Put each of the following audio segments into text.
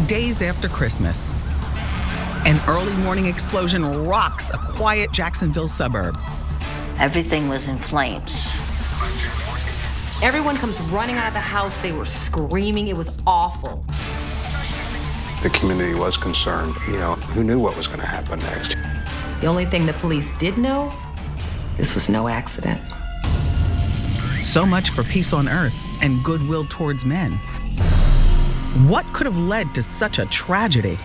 days after Christmas. An early morning explosion rocks a quiet Jacksonville suburb. Everything was in flames. Everyone comes running out of the house. They were screaming. It was awful. The community was concerned. Who knew what was going to happen next? The only thing the police did know, this was no accident. So much for peace on earth and goodwill towards men. What could have led to such a tragedy?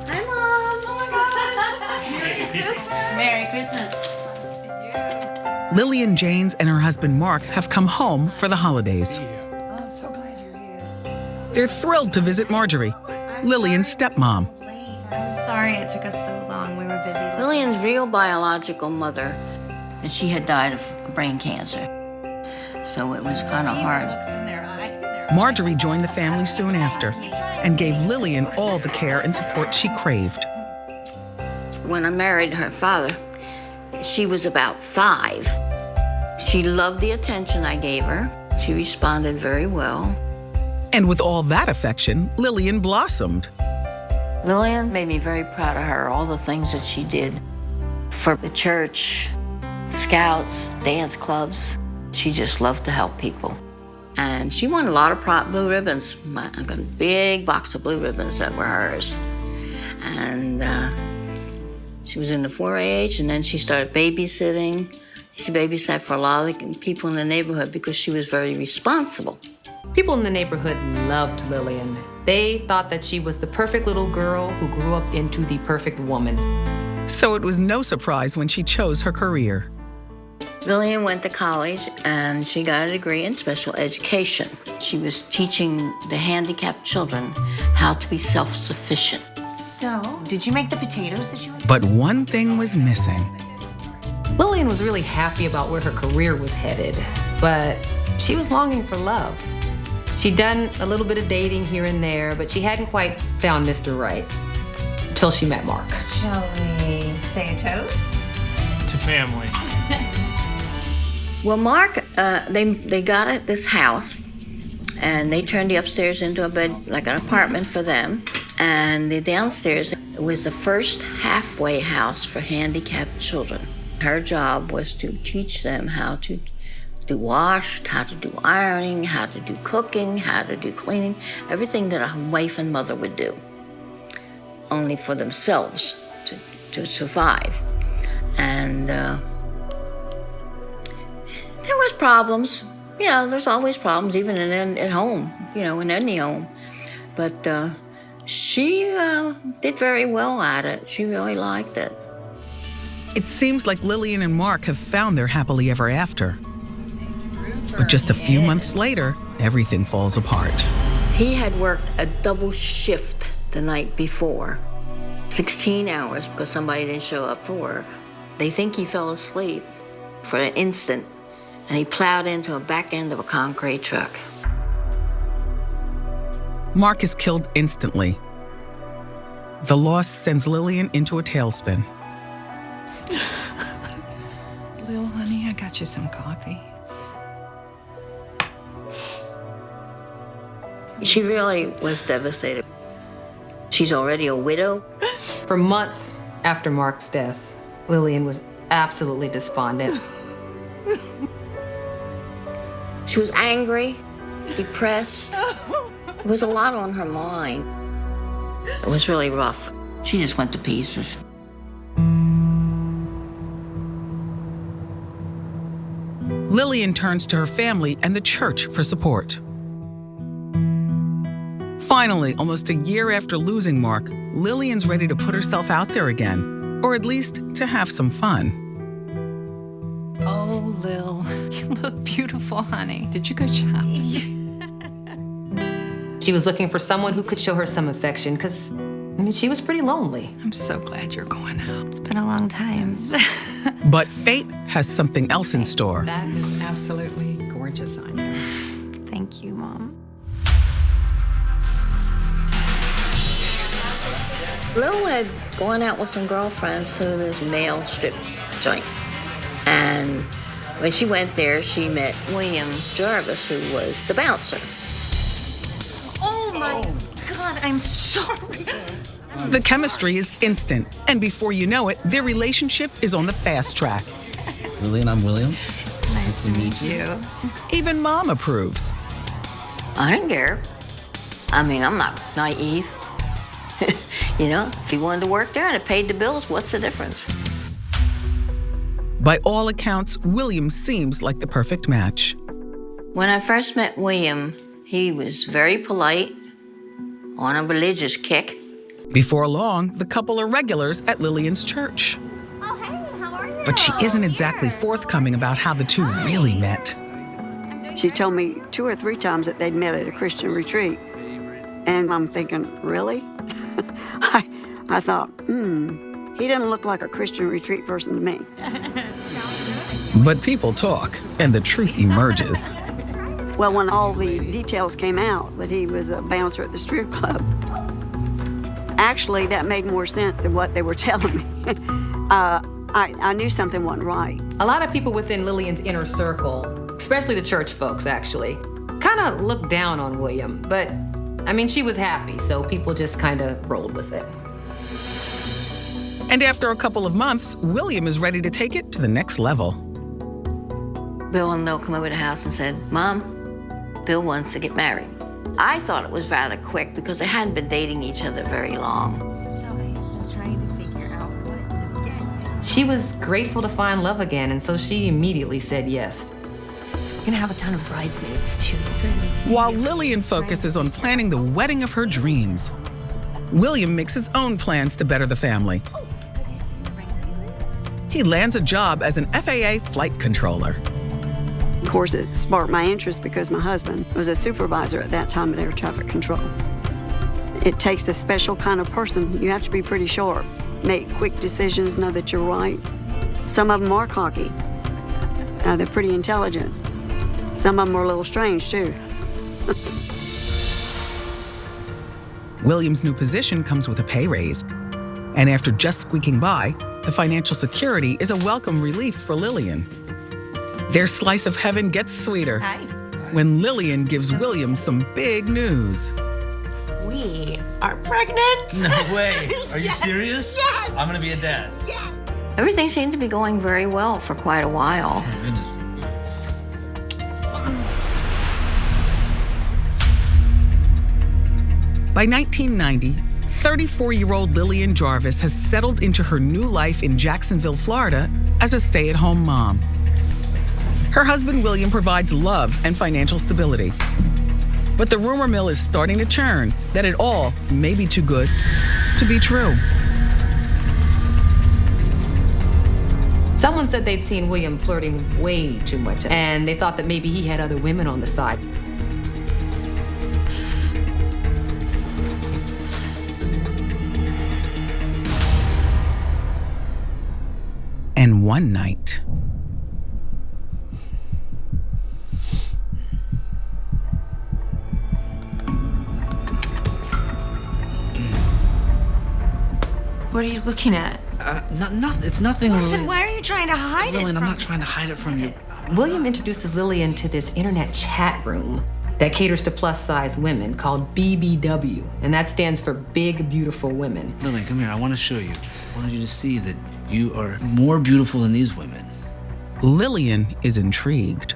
Hi, Mom. Oh my gosh. Merry Christmas. Lillian Janes and her husband Mark have come home for the holidays. I'm so glad you're here. They're thrilled to visit Marjorie, Lillian's stepmom. I'm sorry it took us so long. We were busy. Lillian's real biological mother, and she had died of brain cancer. So it was kind of hard. Marjorie joined the family soon after and gave Lillian all the care and support she craved. When I married her father, she was about 5. She loved the attention I gave her. She responded very well. And with all that affection, Lillian blossomed. Lillian made me very proud of her, all the things that she did for the church, scouts, dance clubs. She just loved to help people. And she won a lot of blue ribbons. I got a big box of blue ribbons that were hers. And she was in the 4-H, and then she started babysitting. She babysat for a lot of the people in the neighborhood because she was very responsible. People in the neighborhood loved Lillian. They thought that she was the perfect little girl who grew up into the perfect woman. So it was no surprise when she chose her career. Lillian went to college and she got a degree in special education. She was teaching the handicapped children how to be self-sufficient. So, did you make the potatoes that you had? But one thing was missing. Lillian was really happy about where her career was headed, but she was longing for love. She'd done a little bit of dating here and there, but she hadn't quite found Mr. Right until she met Mark. Shall we say a toast? To family. Well, Mark, they got this house, and they turned the upstairs into a bed, like an apartment for them. And the downstairs was the first halfway house for handicapped children. Her job was to teach them how to do wash, how to do ironing, how to do cooking, how to do cleaning, everything that a wife and mother would do, only for themselves to survive. And there was problems. There's always problems, even at home, in any home. But she did very well at it. She really liked it. It seems like Lillian and Mark have found their happily ever after. But just a few months later, everything falls apart. He had worked a double shift the night before, 16 hours, because somebody didn't show up for work. They think he fell asleep for an instant, and he plowed into a back end of a concrete truck. Mark is killed instantly. The loss sends Lillian into a tailspin. Lil, honey, I got you some coffee. She really was devastated. She's already a widow. For months after Mark's death, Lillian was absolutely despondent. She was angry, depressed. There was a lot on her mind. It was really rough. She just went to pieces. Lillian turns to her family and the church for support. Finally, almost a year after losing Mark, Lillian's ready to put herself out there again, or at least to have some fun. Oh, Lil, you look beautiful, honey. Did you go shopping? She was looking for someone who could show her some affection, because, she was pretty lonely. I'm so glad you're going out. It's been a long time. But fate has something else in store. That is absolutely gorgeous on you. Thank you, Mom. Lil had gone out with some girlfriends to this male strip joint. And when she went there, she met William Jarvis, who was the bouncer. Oh my God, I'm sorry. The chemistry is instant, and before you know it, their relationship is on the fast track. Lillian, I'm William. Nice to meet you. Even Mom approves. I didn't care. I mean, I'm not naive. You know, if he wanted to work there and it paid the bills, what's the difference? By all accounts, William seems like the perfect match. When I first met William, he was very polite, on a religious kick. Before long, the couple are regulars at Lillian's church. Oh, hey, how are you? But she isn't exactly forthcoming about how the two really met. She told me 2 or 3 times that they'd met at a Christian retreat. And I'm thinking, really? I thought, he doesn't look like a Christian retreat person to me. But people talk, and the truth emerges. Well, when all the details came out that he was a bouncer at the strip club, actually that made more sense than what they were telling me. I knew something wasn't right. A lot of people within Lillian's inner circle, especially the church folks actually, kind of looked down on William. But, I mean, she was happy, so people just kind of rolled with it. And after a couple of months, William is ready to take it to the next level. Bill and Lil come over to the house and said, Mom, Bill wants to get married. I thought it was rather quick because they hadn't been dating each other very long. I'm trying to figure out what to get. She was grateful to find love again, and so she immediately said yes. You're gonna have a ton of bridesmaids too. While Lillian focuses on planning the wedding of her dreams, William makes his own plans to better the family. He lands a job as an FAA flight controller. Of course, it sparked my interest because my husband was a supervisor at that time at air traffic control. It takes a special kind of person. You have to be pretty sharp, make quick decisions, know that you're right. Some of them are cocky. They're pretty intelligent. Some of them are a little strange, too. William's new position comes with a pay raise. And after just squeaking by, the financial security is a welcome relief for Lillian. Their slice of heaven gets sweeter when Lillian gives William some big news. We are pregnant. No way. Are you serious? Yes. I'm gonna be a dad. Yes. Everything seemed to be going very well for quite a while. Oh, goodness. By 1990, 34-year-old Lillian Jarvis has settled into her new life in Jacksonville, Florida as a stay-at-home mom. Her husband, William, provides love and financial stability. But the rumor mill is starting to churn that it all may be too good to be true. Someone said they'd seen William flirting way too much, and they thought that maybe he had other women on the side. And one night, What are you looking at? Nothing. It's nothing, Then Lillian. why are you trying to hide Lillian, it I'm from not trying to hide it from you. William introduces Lillian to this internet chat room that caters to plus-size women called BBW, and that stands for Big Beautiful Women. Lillian, come here. I want to show you. I wanted you to see that you are more beautiful than these women. Lillian is intrigued.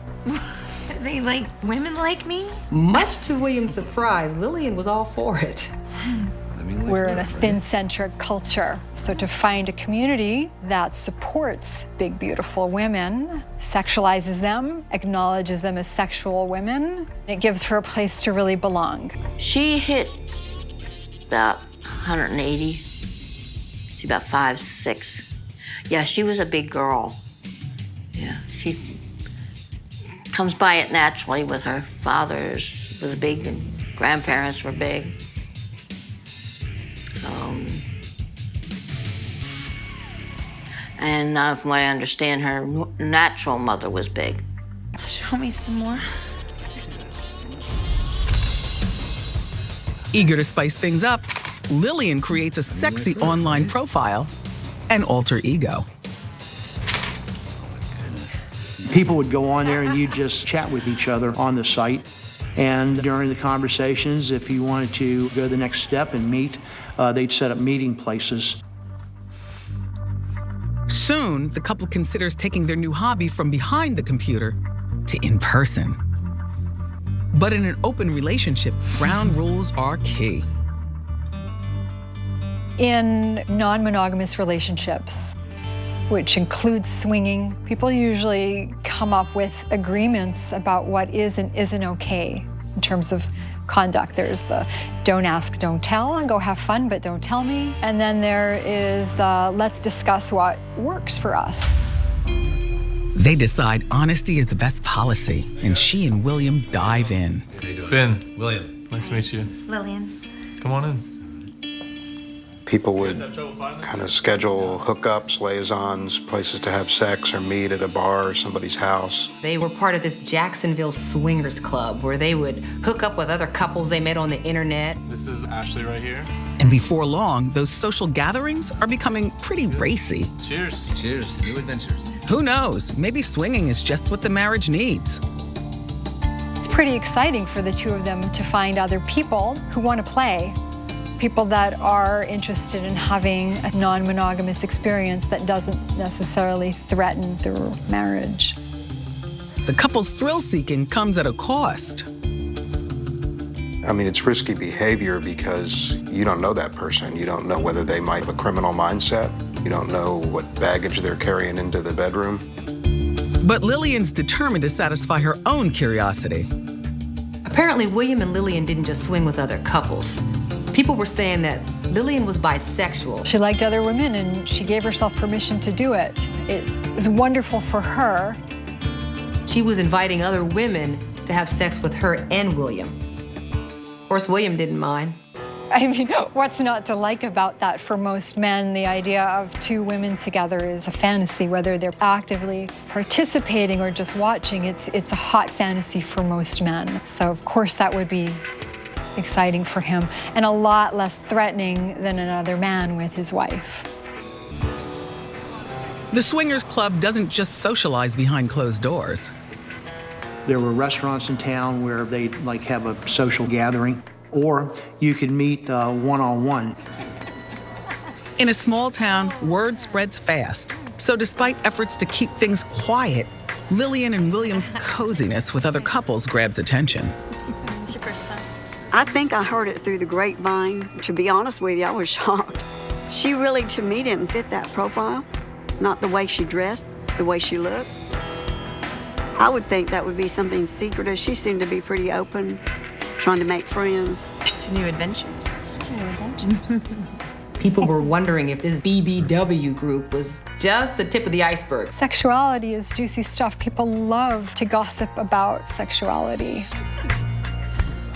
They like women like me? Much to William's surprise, Lillian was all for it. I mean, We're in a thin-centric culture. So to find a community that supports big, beautiful women, sexualizes them, acknowledges them as sexual women, it gives her a place to really belong. She hit about 180. She's about 5'6". Yeah, she was a big girl. Yeah, she comes by it naturally with her father's was big and grandparents were big. And from what I understand, her natural mother was big. Show me some more. Eager to spice things up, Lillian creates a sexy online profile and alter ego. People would go on there and you'd just chat with each other on the site. And during the conversations, if you wanted to go the next step and meet, they'd set up meeting places. Soon, the couple considers taking their new hobby from behind the computer to in person. But in an open relationship, ground rules are key. In non-monogamous relationships, which includes swinging, people usually come up with agreements about what is and isn't okay in terms of conduct. There's the don't ask, don't tell, and go have fun, but don't tell me. And then there is the let's discuss what works for us. They decide honesty is the best policy, and she and William dive in. Ben, William, nice to meet you. Lillian. Come on in. People would kind of schedule hookups, liaisons, places to have sex or meet at a bar or somebody's house. They were part of this Jacksonville swingers club where they would hook up with other couples they met on the internet. This is Ashley right here. And before long, those social gatherings are becoming pretty racy. Cheers. Cheers. New adventures. Who knows? Maybe swinging is just what the marriage needs. It's pretty exciting for the two of them to find other people who want to play. People that are interested in having a non-monogamous experience that doesn't necessarily threaten their marriage. The couple's thrill-seeking comes at a cost. I mean, it's risky behavior because you don't know that person. You don't know whether they might have a criminal mindset. You don't know what baggage they're carrying into the bedroom. But Lillian's determined to satisfy her own curiosity. Apparently, William and Lillian didn't just swing with other couples. People were saying that Lillian was bisexual. She liked other women and she gave herself permission to do it. It was wonderful for her. She was inviting other women to have sex with her and William. Of course, William didn't mind. I mean, what's not to like about that? For most men, the idea of two women together is a fantasy, whether they're actively participating or just watching. It's a hot fantasy for most men. So of course that would be exciting for him and a lot less threatening than another man with his wife. The swingers club doesn't just socialize behind closed doors. There were restaurants in town where they'd have a social gathering, or you could meet one-on-one. In a small town, word spreads fast. So despite efforts to keep things quiet, Lillian and William's coziness with other couples grabs attention. It's your first time. I think I heard it through the grapevine. To be honest with you, I was shocked. She really, to me, didn't fit that profile. Not the way she dressed, the way she looked. I would think that would be something secretive. She seemed to be pretty open, trying to make friends. To new adventures. To new adventures. People were wondering if this BBW group was just the tip of the iceberg. Sexuality is juicy stuff. People love to gossip about sexuality.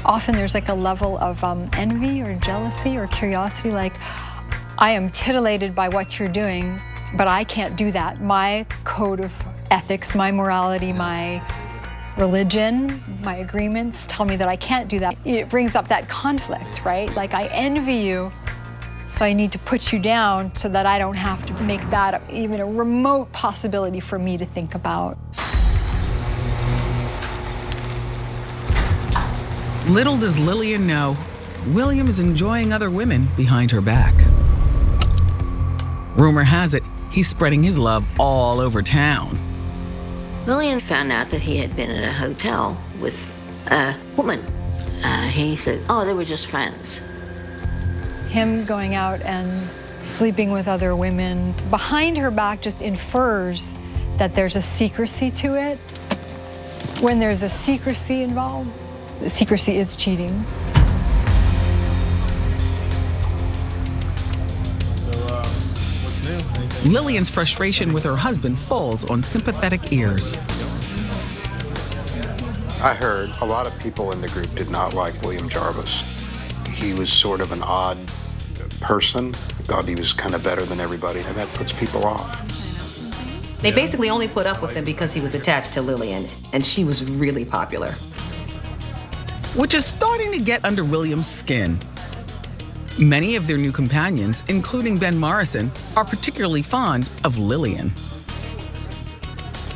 Often there's a level of envy or jealousy or curiosity, like, I am titillated by what you're doing, but I can't do that. My code of ethics, my morality, my religion, my agreements tell me that I can't do that. It brings up that conflict, right? Like, I envy you, so I need to put you down so that I don't have to make that even a remote possibility for me to think about. Little does Lillian know, William is enjoying other women behind her back. Rumor has it, he's spreading his love all over town. Lillian found out that he had been in a hotel with a woman. He said, oh, they were just friends. Him going out and sleeping with other women behind her back just infers that there's a secrecy to it. When there's a secrecy involved, the secrecy is cheating. So, what's new? Lillian's frustration with her husband falls on sympathetic ears. I heard a lot of people in the group did not like William Jarvis. He was sort of an odd person, thought he was kind of better than everybody, and that puts people off. They basically only put up with him because he was attached to Lillian, and she was really popular. Which is starting to get under William's skin. Many of their new companions, including Ben Morrison, are particularly fond of Lillian.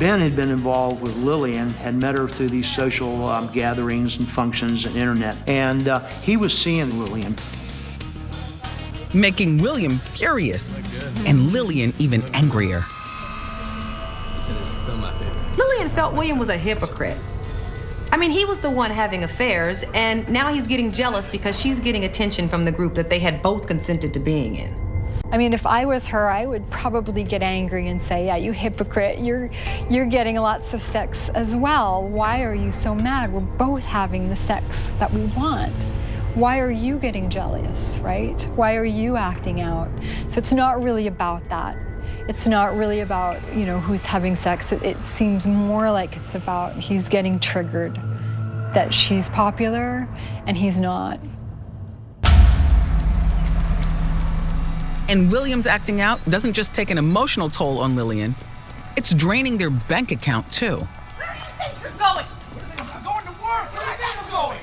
Ben had been involved with Lillian, had met her through these social gatherings and functions and internet, and he was seeing Lillian. Making William furious, and Lillian even angrier. Lillian felt William was a hypocrite. I mean, he was the one having affairs, and now he's getting jealous because she's getting attention from the group that they had both consented to being in. I mean, if I was her, I would probably get angry and say, yeah, you hypocrite, you're getting lots of sex as well. Why are you so mad? We're both having the sex that we want. Why are you getting jealous, right? Why are you acting out? So it's not really about that. It's not really about, you know, who's having sex. It seems more like it's about he's getting triggered, that she's popular and he's not. And William's acting out doesn't just take an emotional toll on Lillian, it's draining their bank account too. Where do you think you're going? I'm going to work. Where are you going?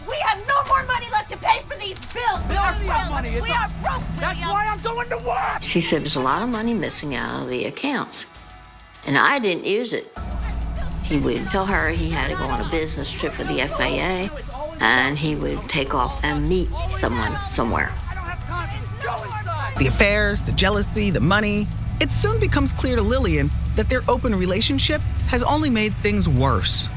We have no more money left to pay for these bills. We are broke. We are broke, William. That's why I'm going to work. She said there's a lot of money missing out of the accounts, and I didn't use it. He would tell her he had to go on a business trip for the FAA, and he would take off and meet someone somewhere. The affairs, the jealousy, the money. It soon becomes clear to Lillian that their open relationship has only made things worse.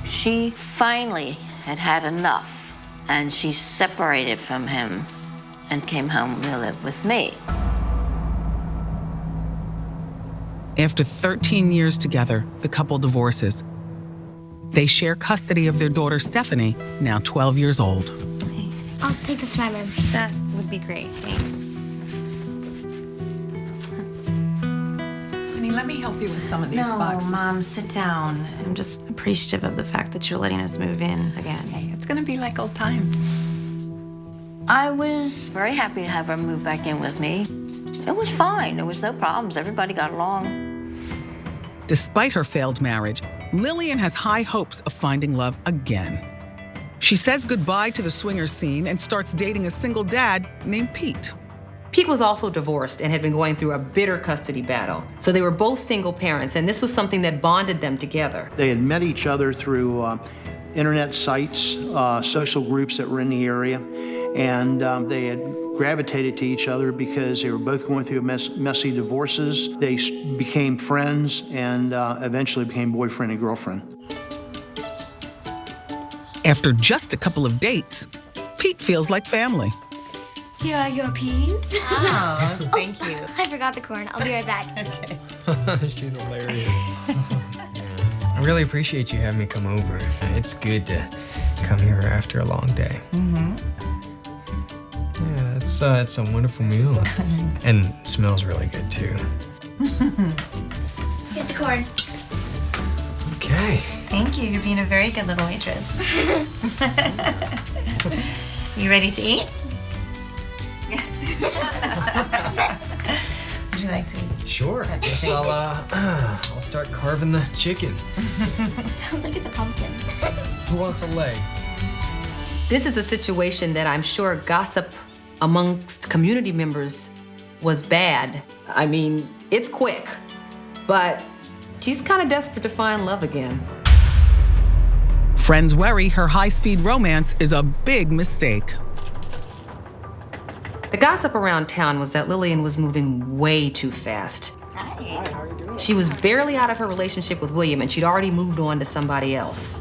She finally had had enough, and she separated from him and came home to live with me. After 13 years together, the couple divorces. They share custody of their daughter, Stephanie, now 12 years old. I'll take this to my room. That would be great, thanks. Honey, let me help you with some of these No, boxes. Mom, sit down. I'm just appreciative of the fact that you're letting us move in again. Hey, it's gonna be like old times. I was very happy to have her move back in with me. It was fine. There was no problems. Everybody got along. Despite her failed marriage, Lillian has high hopes of finding love again. She says goodbye to the swinger scene and starts dating a single dad named Pete. Pete was also divorced and had been going through a bitter custody battle. So they were both single parents, and this was something that bonded them together. They had met each other through internet sites, social groups that were in the area, and they had gravitated to each other because they were both going through messy divorces. They became friends and eventually became boyfriend and girlfriend. After just a couple of dates, Pete feels like family. Here are your peas. Oh, thank you. I forgot the corn. I'll be right back. Okay. She's hilarious. I really appreciate you having me come over. It's good to come here after a long day. Mm-hmm. Yeah, it's a wonderful meal. And it smells really good, too. Here's the corn. Okay. Thank you. You're being a very good little waitress. You ready to eat? Would you like to eat? Sure. Guess I'll start carving the chicken. Sounds like it's a pumpkin. Who wants a leg? This is a situation that I'm sure gossip amongst community members was bad. I mean, it's quick, but she's kind of desperate to find love again. Friends worry her high-speed romance is a big mistake. The gossip around town was that Lillian was moving way too fast. Hi. How are you doing? She was barely out of her relationship with William, and she'd already moved on to somebody else.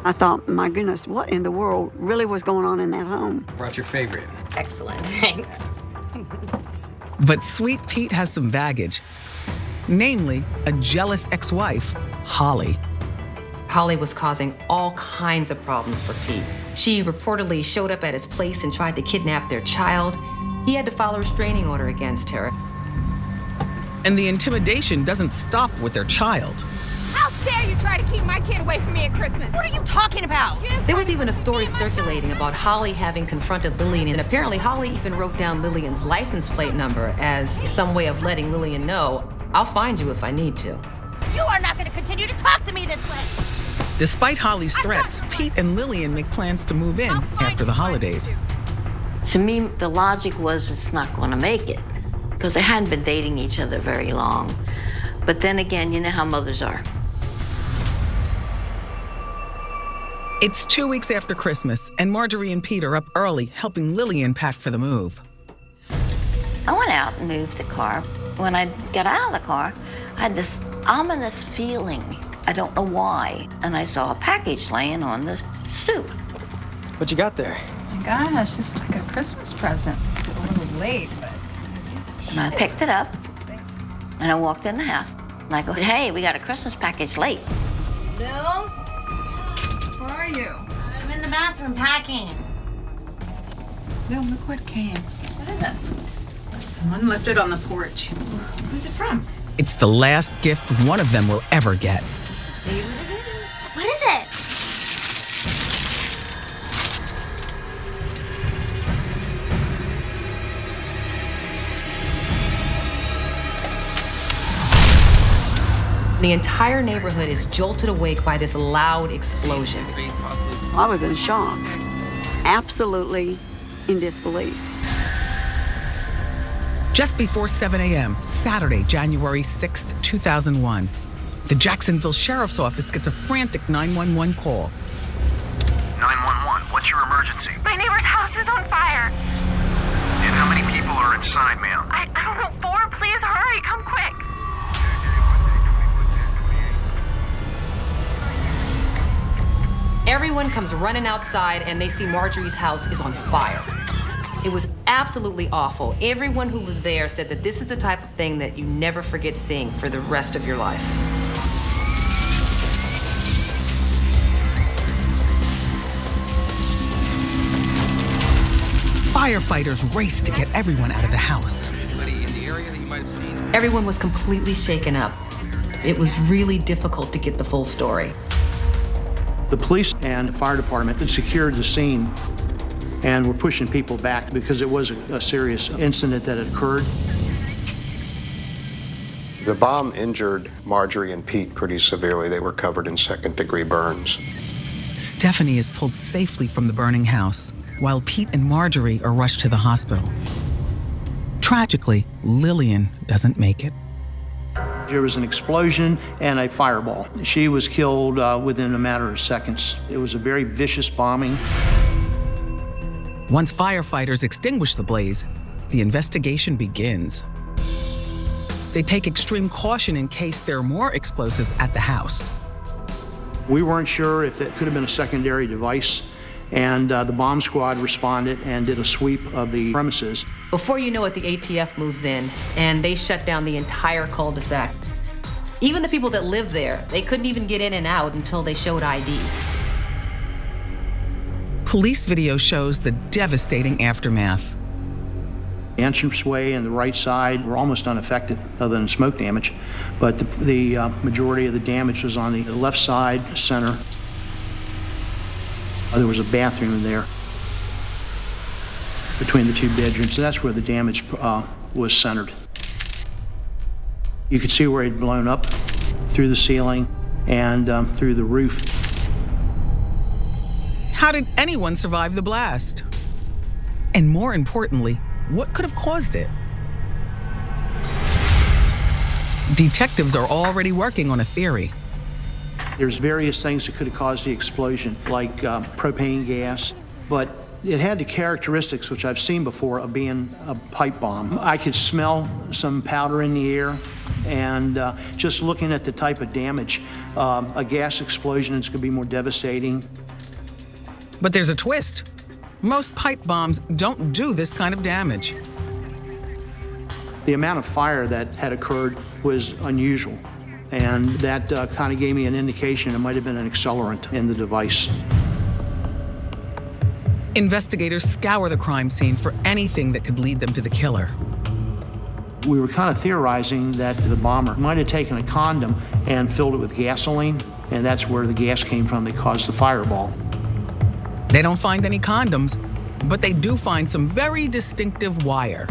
I thought, my goodness, what in the world really was going on in that home? Brought your favorite. Excellent. Thanks. But sweet Pete has some baggage, namely a jealous ex-wife, Holly. Holly was causing all kinds of problems for Pete. She reportedly showed up at his place and tried to kidnap their child. He had to file a restraining order against her. And the intimidation doesn't stop with their child. How dare you try to keep my kid away from me at Christmas? What are you talking about? There was even a story circulating about Holly having confronted Lillian, and apparently Holly even wrote down Lillian's license plate number as some way of letting Lillian know, I'll find you if I need to. You are not going to continue to talk to me this way. Despite Holly's threats, Pete and Lillian make plans to move in after the holidays. To me, the logic was it's not going to make it because they hadn't been dating each other very long. But then again, you know how mothers are. It's 2 weeks after Christmas, and Marjorie and Pete are up early helping Lillian pack for the move. I went out and moved the car. When I got out of the car, I had this ominous feeling. I don't know why. And I saw a package laying on the stoop. What you got there? Oh my gosh, it's like a Christmas present. It's a little late, but... And I picked it up, and I walked in the house. And I go, hey, we got a Christmas package late. Bill? Where are you? I'm in the bathroom packing. Bill, look what came. What is it? Someone left it on the porch. Who's it from? It's the last gift one of them will ever get. See what it is. What is it? The entire neighborhood is jolted awake by this loud explosion. I was in shock, absolutely in disbelief. Just before 7 a.m., Saturday, January 6th, 2001, the Jacksonville Sheriff's Office gets a frantic 911 call. 911, what's your emergency? My neighbor's house is on fire. And how many people are inside, ma'am? I don't know, 4. Please hurry, come quick. Everyone comes running outside and they see Marjorie's house is on fire. It was absolutely awful. Everyone who was there said that this is the type of thing that you never forget seeing for the rest of your life. Firefighters race to get everyone out of the house. Anybody in the area that you might have seen? Everyone was completely shaken up. It was really difficult to get the full story. The police and the fire department had secured the scene and were pushing people back because it was a serious incident that had occurred. The bomb injured Marjorie and Pete pretty severely. They were covered in second-degree burns. Stephanie is pulled safely from the burning house, while Pete and Marjorie are rushed to the hospital. Tragically, Lillian doesn't make it. There was an explosion and a fireball. She was killed within a matter of seconds. It was a very vicious bombing. Once firefighters extinguish the blaze, the investigation begins. They take extreme caution in case there are more explosives at the house. We weren't sure if it could have been a secondary device, and the bomb squad responded and did a sweep of the premises. Before you know it, the ATF moves in and they shut down the entire cul-de-sac. Even the people that lived there, they couldn't even get in and out until they showed ID. Police video shows the devastating aftermath. The entranceway and the right side were almost unaffected other than smoke damage, but the majority of the damage was on the left side, center. There was a bathroom in there between the two bedrooms, so that's where the damage was centered. You could see where it had blown up through the ceiling and through the roof. How did anyone survive the blast? And more importantly, what could have caused it? Detectives are already working on a theory. There's various things that could have caused the explosion, like propane gas, but it had the characteristics, which I've seen before, of being a pipe bomb. I could smell some powder in the air, and just looking at the type of damage, a gas explosion is going to be more devastating. But there's a twist. Most pipe bombs don't do this kind of damage. The amount of fire that had occurred was unusual, and that kind of gave me an indication it might have been an accelerant in the device. Investigators scour the crime scene for anything that could lead them to the killer. We were kind of theorizing that the bomber might have taken a condom and filled it with gasoline, and that's where the gas came from that caused the fireball. They don't find any condoms, but they do find some very distinctive wire.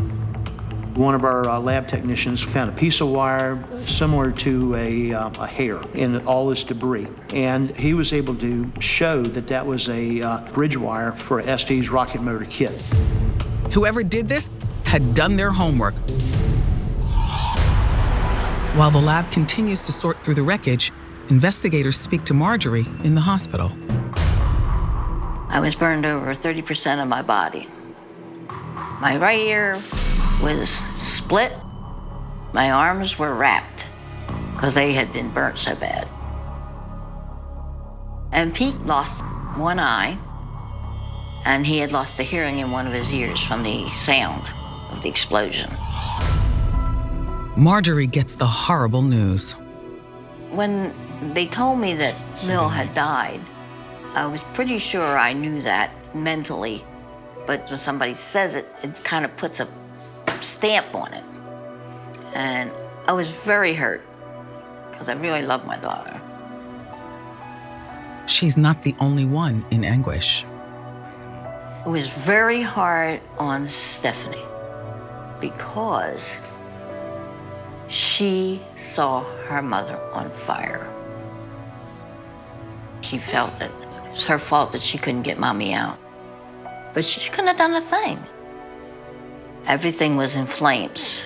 One of our lab technicians found a piece of wire similar to a hair in all this debris. And he was able to show that that was a bridge wire for ST's rocket motor kit. Whoever did this had done their homework. While the lab continues to sort through the wreckage, investigators speak to Marjorie in the hospital. I was burned over 30% of my body. My right ear was split. My arms were wrapped because they had been burnt so bad. And Pete lost one eye, and he had lost the hearing in one of his ears from the sound of the explosion. Marjorie gets the horrible news. When they told me that Mill had died, I was pretty sure I knew that mentally, but when somebody says it, it kind of puts a stamp on it. And I was very hurt because I really love my daughter. She's not the only one in anguish. It was very hard on Stephanie because she saw her mother on fire. She felt that it was her fault that she couldn't get Mommy out. But she couldn't have done a thing. Everything was in flames.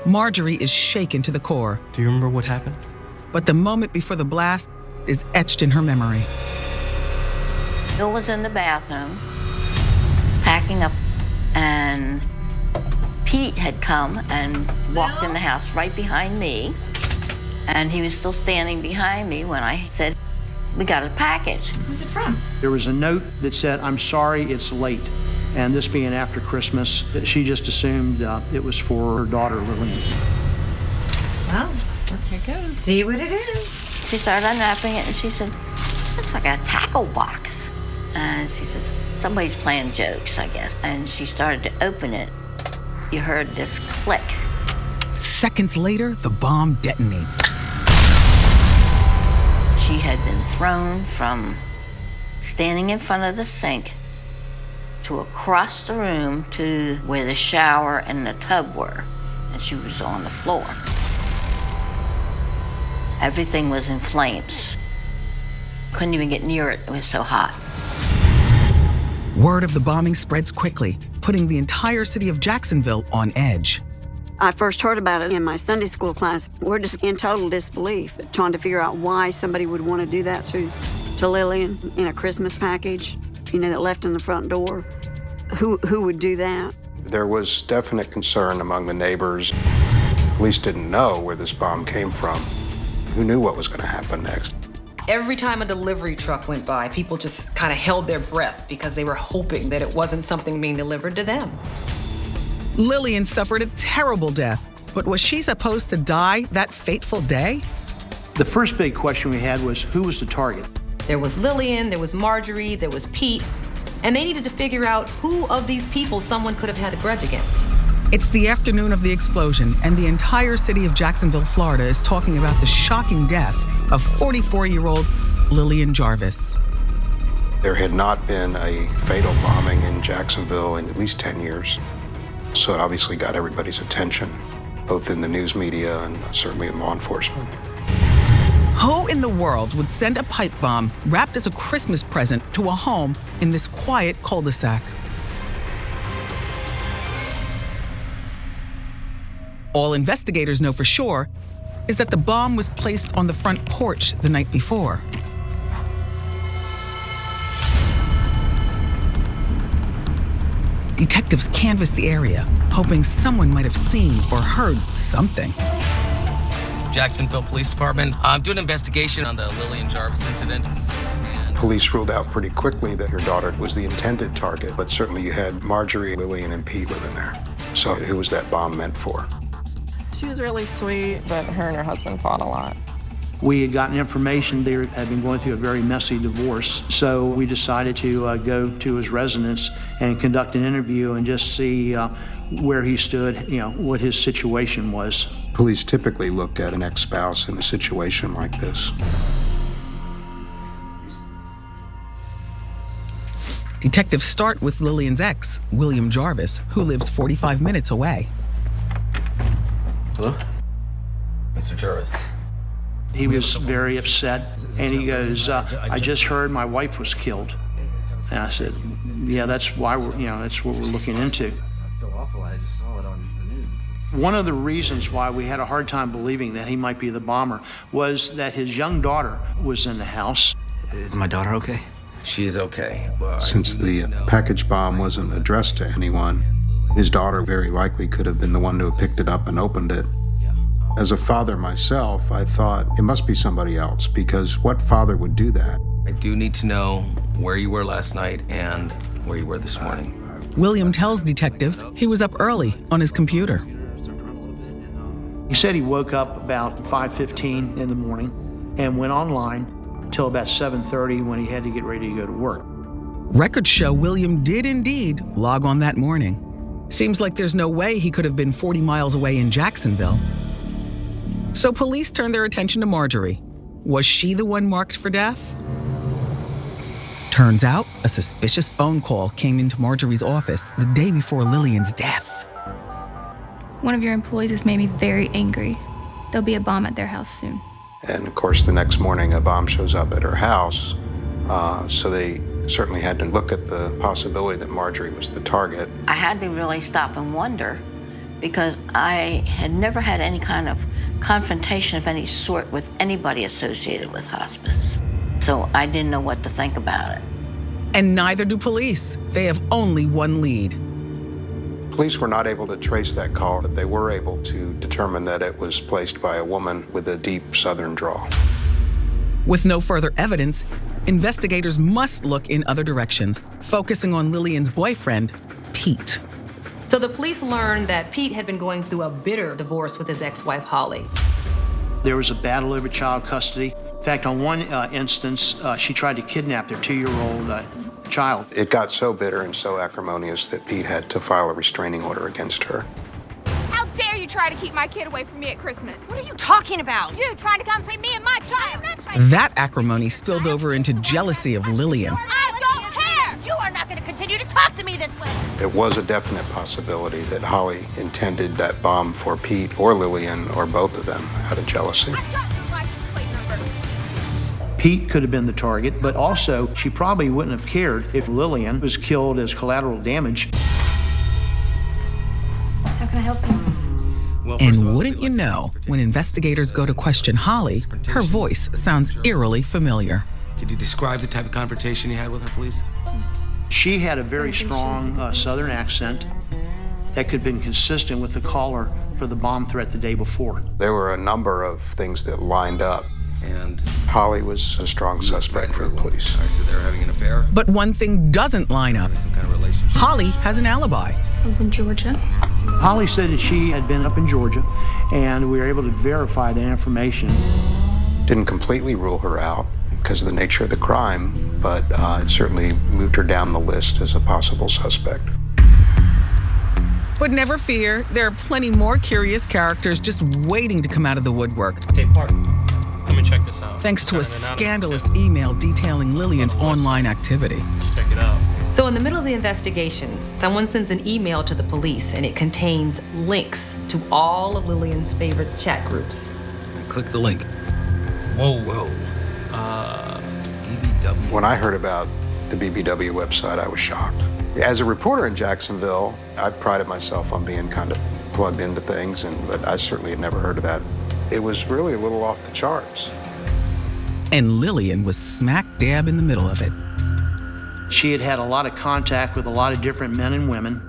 Marjorie is shaken to the core. Do you remember what happened? But the moment before the blast is etched in her memory. Bill was in the bathroom, packing up, and Pete had come and walked in the house right behind me, and he was still standing behind me when I said, "We got a package." Who's it from? There was a note that said, "I'm sorry, it's late." And this being after Christmas, she just assumed it was for her daughter, Lillian. Well, let's see what it is. She started unwrapping it, and she said, "This looks like a tackle box." And she says, "Somebody's playing jokes, I guess." And she started to open it. You heard this click. Seconds later, the bomb detonates. She had been thrown from standing in front of the sink to across the room to where the shower and the tub were, and she was on the floor. Everything was in flames. Couldn't even get near it, it was so hot. Word of the bombing spreads quickly, putting the entire city of Jacksonville on edge. I first heard about it in my Sunday school class. We're just in total disbelief, trying to figure out why somebody would want to do that to Lillian in a Christmas package, that left in the front door. Who would do that? There was definite concern among the neighbors. Police didn't know where this bomb came from. Who knew what was going to happen next? Every time a delivery truck went by, people just kind of held their breath because they were hoping that it wasn't something being delivered to them. Lillian suffered a terrible death, but was she supposed to die that fateful day? The first big question we had was, who was the target? There was Lillian, there was Marjorie, there was Pete, and they needed to figure out who of these people someone could have had a grudge against. It's the afternoon of the explosion, and the entire city of Jacksonville, Florida is talking about the shocking death of 44-year-old Lillian Jarvis. There had not been a fatal bombing in Jacksonville in at least 10 years. So it obviously got everybody's attention, both in the news media and certainly in law enforcement. Who in the world would send a pipe bomb wrapped as a Christmas present to a home in this quiet cul-de-sac? All investigators know for sure is that the bomb was placed on the front porch the night before. Detectives canvass the area, hoping someone might have seen or heard something. Jacksonville Police Department. I'm doing an investigation on the Lillian Jarvis incident. Police ruled out pretty quickly that her daughter was the intended target, but certainly you had Marjorie, Lillian, and Pete living there. So who was that bomb meant for? She was really sweet, but her and her husband fought a lot. We had gotten information they had been going through a very messy divorce, so we decided to go to his residence and conduct an interview and just see where he stood, what his situation was. Police typically look at an ex-spouse in a situation like this. Detectives start with Lillian's ex, William Jarvis, who lives 45 minutes away. Hello? Mr. Jarvis. He was very upset, and he goes, I just heard my wife was killed. And I said, yeah, that's why that's what we're looking into. I feel awful. I just saw it on the news. One of the reasons why we had a hard time believing that he might be the bomber was that his young daughter was in the house. Is my daughter okay? She is okay. Since the package bomb wasn't addressed to anyone, his daughter very likely could have been the one to have picked it up and opened it. As a father myself, I thought it must be somebody else, because what father would do that? I do need to know where you were last night and where you were this morning. William tells detectives he was up early on his computer. He said he woke up about 5:15 in the morning and went online till about 7:30 when he had to get ready to go to work. Records show William did indeed log on that morning. Seems like there's no way he could have been 40 miles away in Jacksonville. So police turned their attention to Marjorie. Was she the one marked for death? Turns out a suspicious phone call came into Marjorie's office the day before Lillian's death. One of your employees has made me very angry. There'll be a bomb at their house soon. And of course, the next morning, a bomb shows up at her house. So they certainly had to look at the possibility that Marjorie was the target. I had to really stop and wonder, because I had never had any kind of confrontation of any sort with anybody associated with hospice. So I didn't know what to think about it. And neither do police. They have only one lead. Police were not able to trace that call, but they were able to determine that it was placed by a woman with a deep southern drawl. With no further evidence, investigators must look in other directions, focusing on Lillian's boyfriend, Pete. So the police learned that Pete had been going through a bitter divorce with his ex-wife, Holly. There was a battle over child custody. In fact, on one instance, she tried to kidnap their 2-year-old child. It got so bitter and so acrimonious that Pete had to file a restraining order against her. How dare you try to keep my kid away from me at Christmas? What are you talking about? You trying to come between me and my child. I'm not trying. That acrimony spilled over into jealousy of Lillian. I don't care. You are not going to continue to talk to me this way. It was a definite possibility that Holly intended that bomb for Pete or Lillian or both of them out of jealousy. I've got your license plate number. Pete could have been the target, but also she probably wouldn't have cared if Lillian was killed as collateral damage. How can I help you? Well, And wouldn't you know, when investigators go to question Holly, her voice sounds eerily familiar. Could you describe the type of confrontation you had with her, please? She had a very strong southern accent that could have been consistent with the caller for the bomb threat the day before. There were a number of things that lined up. And Holly was a strong suspect for the police. All right, so they were having an affair? But one thing doesn't line up. Some kind of relationship? Holly has an alibi. I was in Georgia. Holly said that she had been up in Georgia, and we were able to verify that information. Didn't completely rule her out because of the nature of the crime, but it certainly moved her down the list as a possible suspect. But never fear, there are plenty more curious characters just waiting to come out of the woodwork. Hey, Park. Let me check this out. Thanks to a Got an anonymous scandalous tip. email detailing Lillian's online activity. Let's check it out. So in the middle of the investigation, someone sends an email to the police and it contains links to all of Lillian's favorite chat groups. Click the link. Whoa. BBW. When I heard about the BBW website, I was shocked. As a reporter in Jacksonville, I prided myself on being kind of plugged into things, but I certainly had never heard of that. It was really a little off the charts. And Lillian was smack dab in the middle of it. She had had a lot of contact with a lot of different men and women.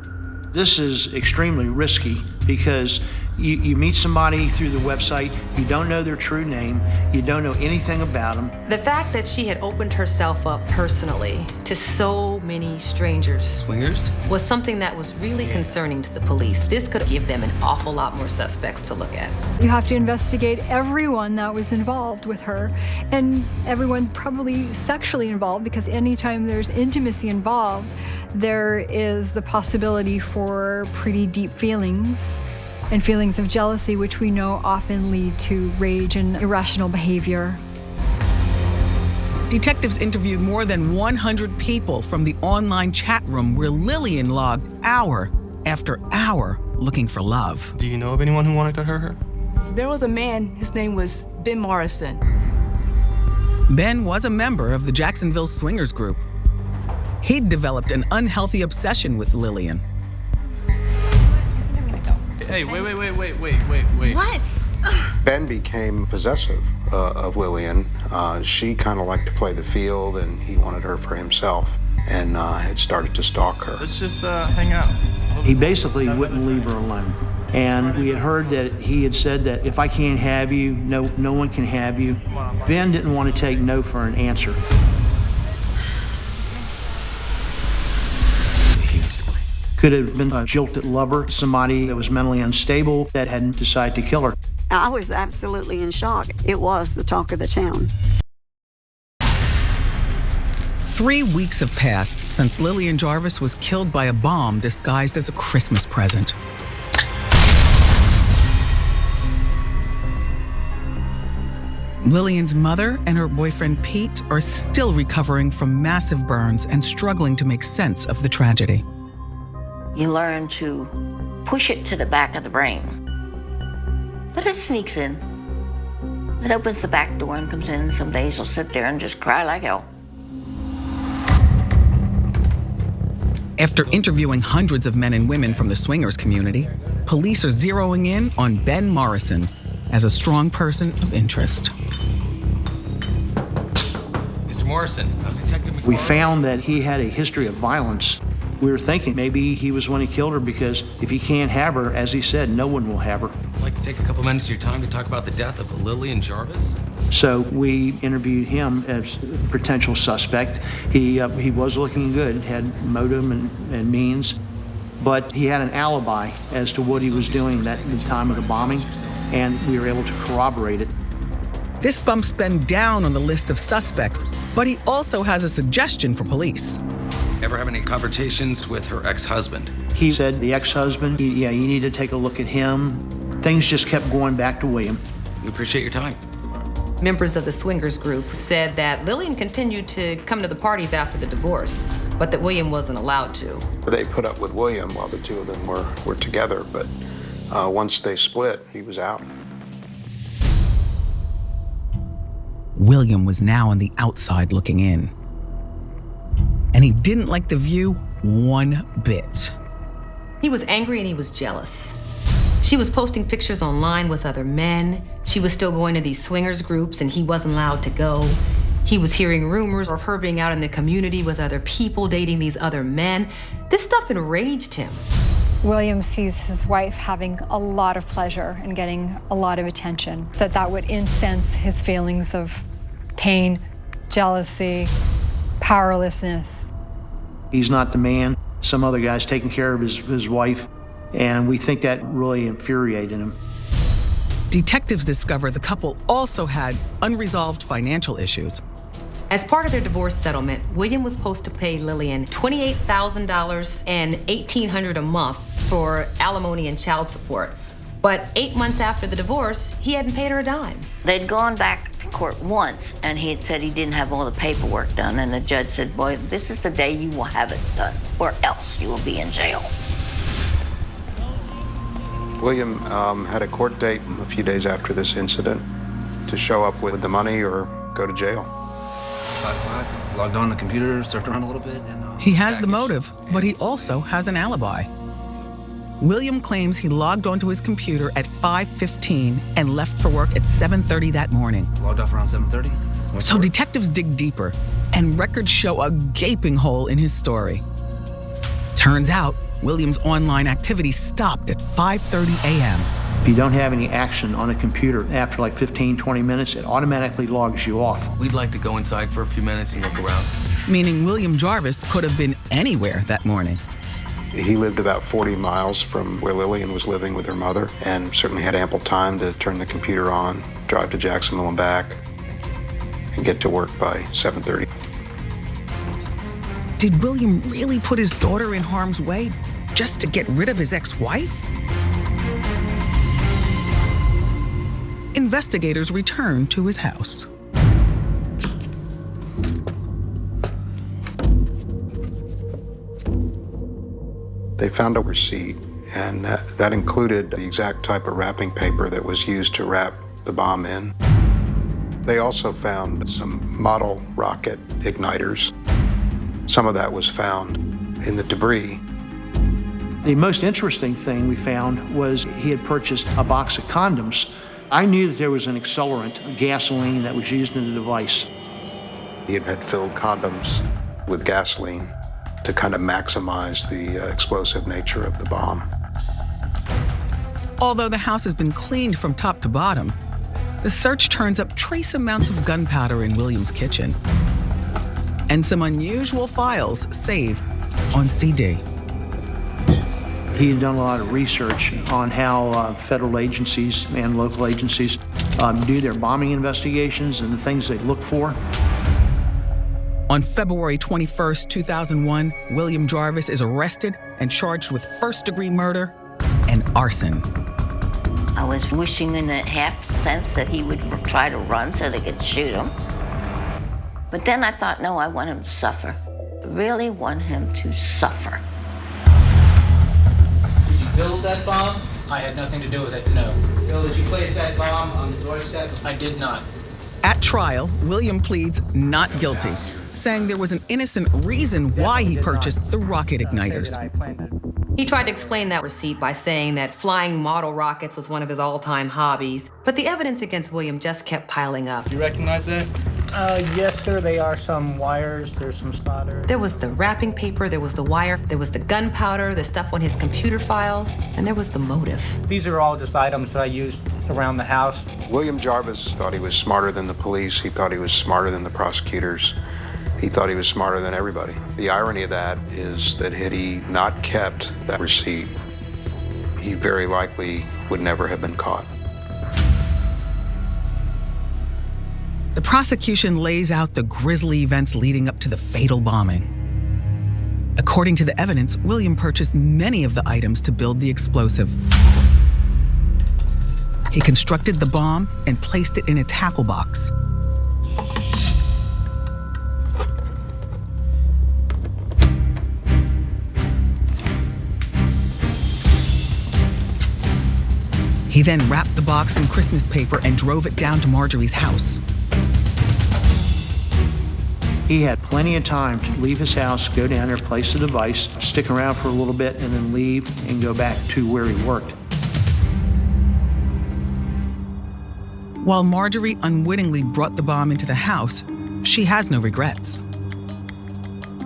This is extremely risky because you meet somebody through the website, you don't know their true name, you don't know anything about them. The fact that she had opened herself up personally to so many strangers Swingers? was something that was really concerning to the police. This could give them an awful lot more suspects to look at. You have to investigate everyone that was involved with her, and everyone's probably sexually involved, because anytime there's intimacy involved, there is the possibility for pretty deep feelings and feelings of jealousy, which we know often lead to rage and irrational behavior. Detectives interviewed more than 100 people from the online chat room where Lillian logged hour after hour looking for love. Do you know of anyone who wanted to hurt her? There was a man, his name was Ben Morrison. Ben was a member of the Jacksonville Swingers group. He'd developed an unhealthy obsession with Lillian. Hey, wait. What? Ben became possessive of Lillian. She kind of liked to play the field, and he wanted her for himself, and had started to stalk her. Let's just hang out. He basically wouldn't leave her alone. And we had heard that he had said that if I can't have you, no one can have you. Ben didn't want to take no for an answer. Could have been a jilted lover, somebody that was mentally unstable that hadn't decided to kill her. I was absolutely in shock. It was the talk of the town. 3 weeks have passed since Lillian Jarvis was killed by a bomb disguised as a Christmas present. Lillian's mother and her boyfriend Pete are still recovering from massive burns and struggling to make sense of the tragedy. You learn to push it to the back of the brain. But it sneaks in. It opens the back door and comes in. Some days you'll sit there and just cry like hell. After interviewing hundreds of men and women from the swingers community, police are zeroing in on Ben Morrison as a strong person of interest. Mr. Morrison, Detective McCall. We found that he had a history of violence. We were thinking maybe he was the one who killed her because if he can't have her, as he said, no one will have her. I'd like to take a couple minutes of your time to talk about the death of Lillian Jarvis. So we interviewed him as a potential suspect. He was looking good, had motive and means, but he had an alibi as to what he was doing at the time of the bombing, and we were able to corroborate it. This bumps Ben down on the list of suspects, but he also has a suggestion for police. Ever have any conversations with her ex-husband? He said the ex-husband, you need to take a look at him. Things just kept going back to William. We appreciate your time. Members of the swingers group said that Lillian continued to come to the parties after the divorce, but that William wasn't allowed to. They put up with William while the two of them were together, but once they split, he was out. William was now on the outside looking in. And he didn't like the view one bit. He was angry and he was jealous. She was posting pictures online with other men. She was still going to these swingers groups and he wasn't allowed to go. He was hearing rumors of her being out in the community with other people, dating these other men. This stuff enraged him. William sees his wife having a lot of pleasure and getting a lot of attention, that would incense his feelings of pain, jealousy, powerlessness. He's not the man. Some other guy's taking care of his wife, and we think that really infuriated him. Detectives discover the couple also had unresolved financial issues. As part of their divorce settlement, William was supposed to pay Lillian $28,000 and $1,800 a month for alimony and child support. But 8 months after the divorce, he hadn't paid her a dime. They'd gone back to court once, and he had said he didn't have all the paperwork done, and the judge said, boy, this is the day you will have it done, or else you will be in jail. William had a court date a few days after this incident to show up with the money or go to jail. 5 o'clock, logged on the computer, surfed around a little bit, and He has the motive, but he also has an alibi. William claims he logged onto his computer at 5:15 and left for work at 7:30 that morning. Logged off around 7:30. So detectives dig deeper, and records show a gaping hole in his story. Turns out, William's online activity stopped at 5:30 a.m. If you don't have any action on a computer after like 15, 20 minutes, it automatically logs you off. We'd like to go inside for a few minutes and look around. Meaning William Jarvis could have been anywhere that morning. He lived about 40 miles from where Lillian was living with her mother, and certainly had ample time to turn the computer on, drive to Jacksonville and back, and get to work by 7:30. Did William really put his daughter in harm's way just to get rid of his ex-wife? Investigators return to his house. They found a receipt, and that included the exact type of wrapping paper that was used to wrap the bomb in. They also found some model rocket igniters. Some of that was found in the debris. The most interesting thing we found was he had purchased a box of condoms. I knew that there was an accelerant, gasoline, that was used in the device. He had filled condoms with gasoline to kind of maximize the explosive nature of the bomb. Although the house has been cleaned from top to bottom, the search turns up trace amounts of gunpowder in William's kitchen and some unusual files saved on CD. He had done a lot of research on how federal agencies and local agencies do their bombing investigations and the things they look for. On February 21st, 2001, William Jarvis is arrested and charged with first-degree murder and arson. I was wishing in a half sense that he would try to run so they could shoot him. But then I thought, no, I want him to suffer. I really want him to suffer. Did you build that bomb? I had nothing to do with it, no. Bill, did you place that bomb on the doorstep? I did not. At trial, William pleads not guilty, saying there was an innocent reason why he purchased the rocket igniters. He tried to explain that receipt by saying that flying model rockets was one of his all-time hobbies, but the evidence against William just kept piling up. You recognize that? Yes, sir. They are some wires. There's some solder. There was the wrapping paper, there was the wire, there was the gunpowder, the stuff on his computer files, and there was the motive. These are all just items that I used around the house. William Jarvis thought he was smarter than the police. He thought he was smarter than the prosecutors. He thought he was smarter than everybody. The irony of that is that had he not kept that receipt, he very likely would never have been caught. The prosecution lays out the grisly events leading up to the fatal bombing. According to the evidence, William purchased many of the items to build the explosive. He constructed the bomb and placed it in a tackle box. He then wrapped the box in Christmas paper and drove it down to Marjorie's house. He had plenty of time to leave his house, go down there, place the device, stick around for a little bit, and then leave and go back to where he worked. While Marjorie unwittingly brought the bomb into the house, she has no regrets.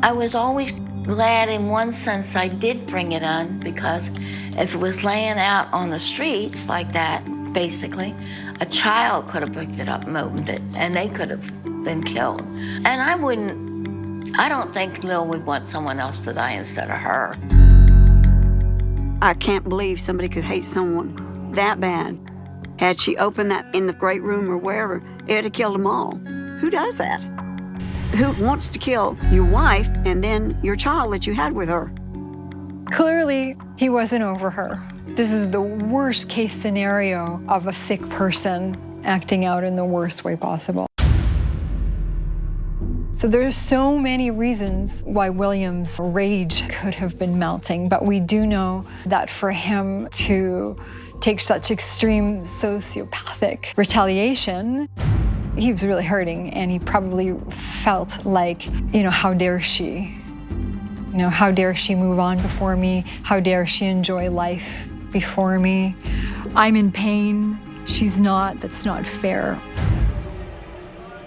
I was always glad in one sense I did bring it on, because if it was laying out on the streets like that, basically, a child could have picked it up and opened it, and they could have been killed. And I don't think Lil would want someone else to die instead of her. I can't believe somebody could hate someone that bad. Had she opened that in the great room or wherever, it'd have killed them all. Who does that? Who wants to kill your wife and then your child that you had with her? Clearly, he wasn't over her. This is the worst case scenario of a sick person acting out in the worst way possible. So there's so many reasons why William's rage could have been mounting, but we do know that for him to take such extreme sociopathic retaliation, he was really hurting, and he probably felt like, how dare she? How dare she move on before me? How dare she enjoy life before me? I'm in pain. She's not. That's not fair.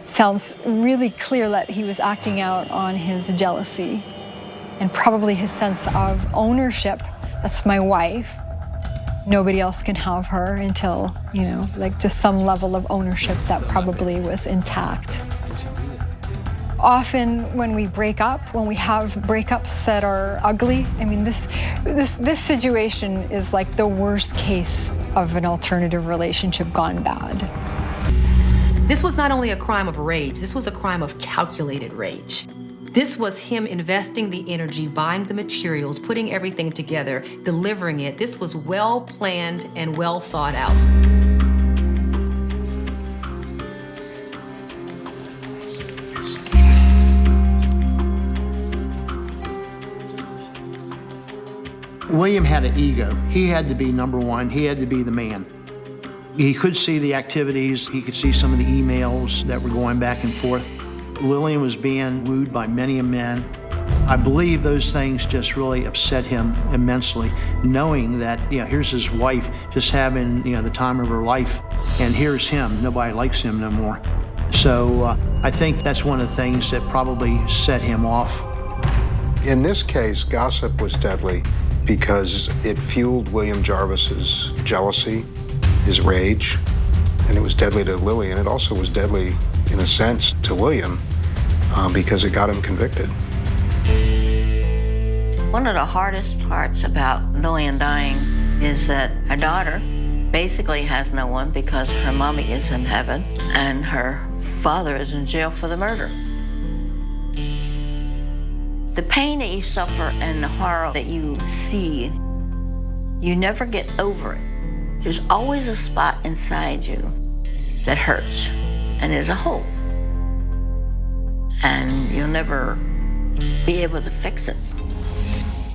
Sounds really clear that he was acting out on his jealousy and probably his sense of ownership. That's my wife. Nobody else can have her until, just some level of ownership that probably was intact. Often when we break up, when we have breakups that are ugly, this situation is like the worst case of an alternative relationship gone bad. This was not only a crime of rage, this was a crime of calculated rage. This was him investing the energy, buying the materials, putting everything together, delivering it. This was well planned and well thought out. William had an ego. He had to be number one. He had to be the man. He could see the activities. He could see some of the emails that were going back and forth. Lillian was being wooed by many men. I believe those things just really upset him immensely, knowing that, here's his wife just having, the time of her life, and here's him. Nobody likes him no more. So I think that's one of the things that probably set him off. In this case, gossip was deadly because it fueled William Jarvis's jealousy, his rage, and it was deadly to Lillian. It also was deadly, in a sense, to William because it got him convicted. One of the hardest parts about Lillian dying is that her daughter basically has no one because her mommy is in heaven and her father is in jail for the murder. The pain that you suffer and the horror that you see, you never get over it. There's always a spot inside you that hurts, and there's a hole. And you'll never be able to fix it.